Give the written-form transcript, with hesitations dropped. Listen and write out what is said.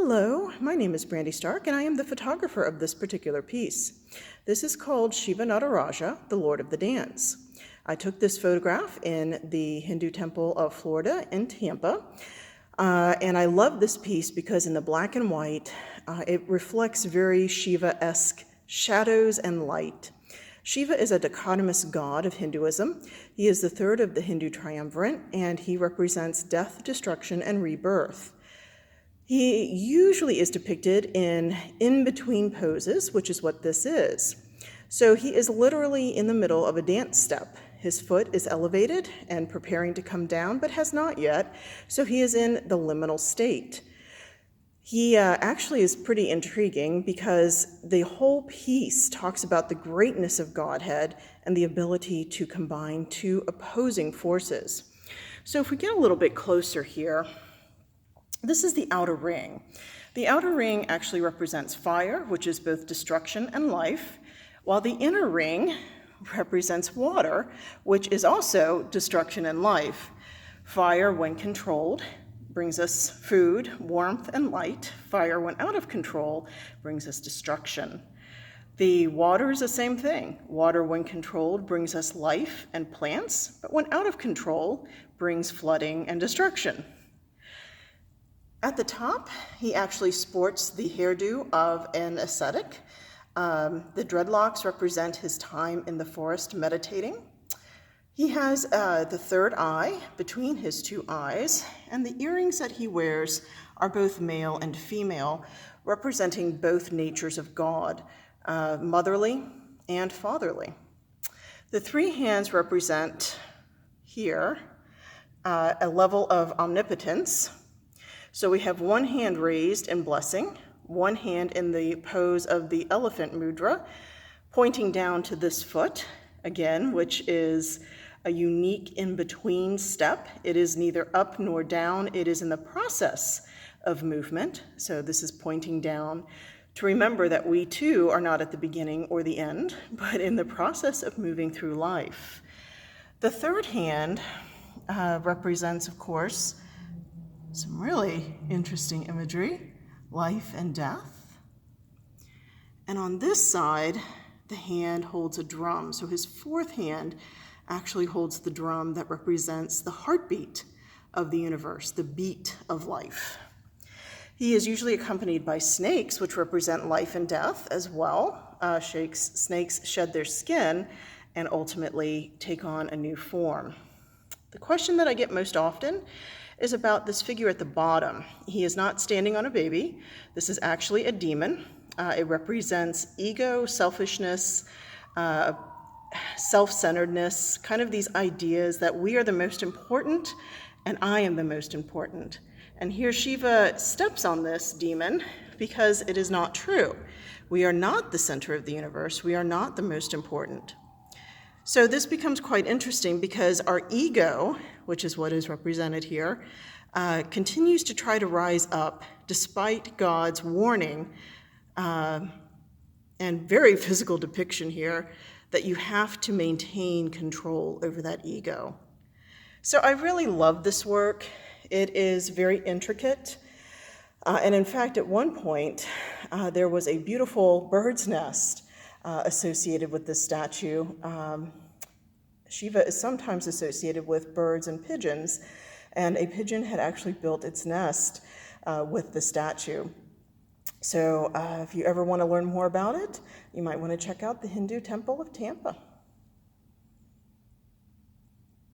Hello, my name is Brandy Stark, and I am the photographer of this particular piece. This is called Shiva Nataraja, the Lord of the Dance. I took this photograph in the Hindu temple of Florida in Tampa, and I love this piece because in the black and white, it reflects very Shiva-esque shadows and light. Shiva is a dichotomous god of Hinduism. He is the third of the Hindu triumvirate, and he represents death, destruction, and rebirth. He usually is depicted in between poses, which is what this is. So he is literally in the middle of a dance step. His foot is elevated and preparing to come down, but has not yet, so he is in the liminal state. He actually is pretty intriguing because the whole piece talks about the greatness of Godhead and the ability to combine two opposing forces. So if we get a little bit closer here, this is the outer ring. The outer ring actually represents fire, which is both destruction and life, while the inner ring represents water, which is also destruction and life. Fire, when controlled, brings us food, warmth, and light. Fire, when out of control, brings us destruction. The water is the same thing. Water, when controlled, brings us life and plants, but when out of control, brings flooding and destruction. At the top, he actually sports the hairdo of an ascetic. The dreadlocks represent his time in the forest meditating. He has the third eye between his two eyes, and the earrings that he wears are both male and female, representing both natures of God, motherly and fatherly. The three hands represent here a level of omnipotence. So we have one hand raised in blessing, one hand in the pose of the elephant mudra, pointing down to this foot, again, which is a unique in-between step. It is neither up nor down. It is in the process of movement. So this is pointing down to remember that we too are not at the beginning or the end, but in the process of moving through life. The third hand represents, of course, some really interesting imagery, life and death. And on this side, the hand holds a drum. So his fourth hand actually holds the drum that represents the heartbeat of the universe, the beat of life. He is usually accompanied by snakes, which represent life and death as well. Snakes shed their skin and ultimately take on a new form. The question that I get most often is about this figure at the bottom. He is not standing on a baby. This is actually a demon. It represents ego, selfishness, self-centeredness, kind of these ideas that we are the most important and I am the most important. And here Shiva steps on this demon because it is not true. We are not the center of the universe. We are not the most important. So this becomes quite interesting because our ego, which is what is represented here, continues to try to rise up despite God's warning and very physical depiction here that you have to maintain control over that ego. So I really love this work. It is very intricate. And in fact, at one point, there was a beautiful bird's nest associated with this statue. Shiva is sometimes associated with birds and pigeons, and a pigeon had actually built its nest with the statue. So if you ever want to learn more about it, you might want to check out the Hindu Temple of Tampa.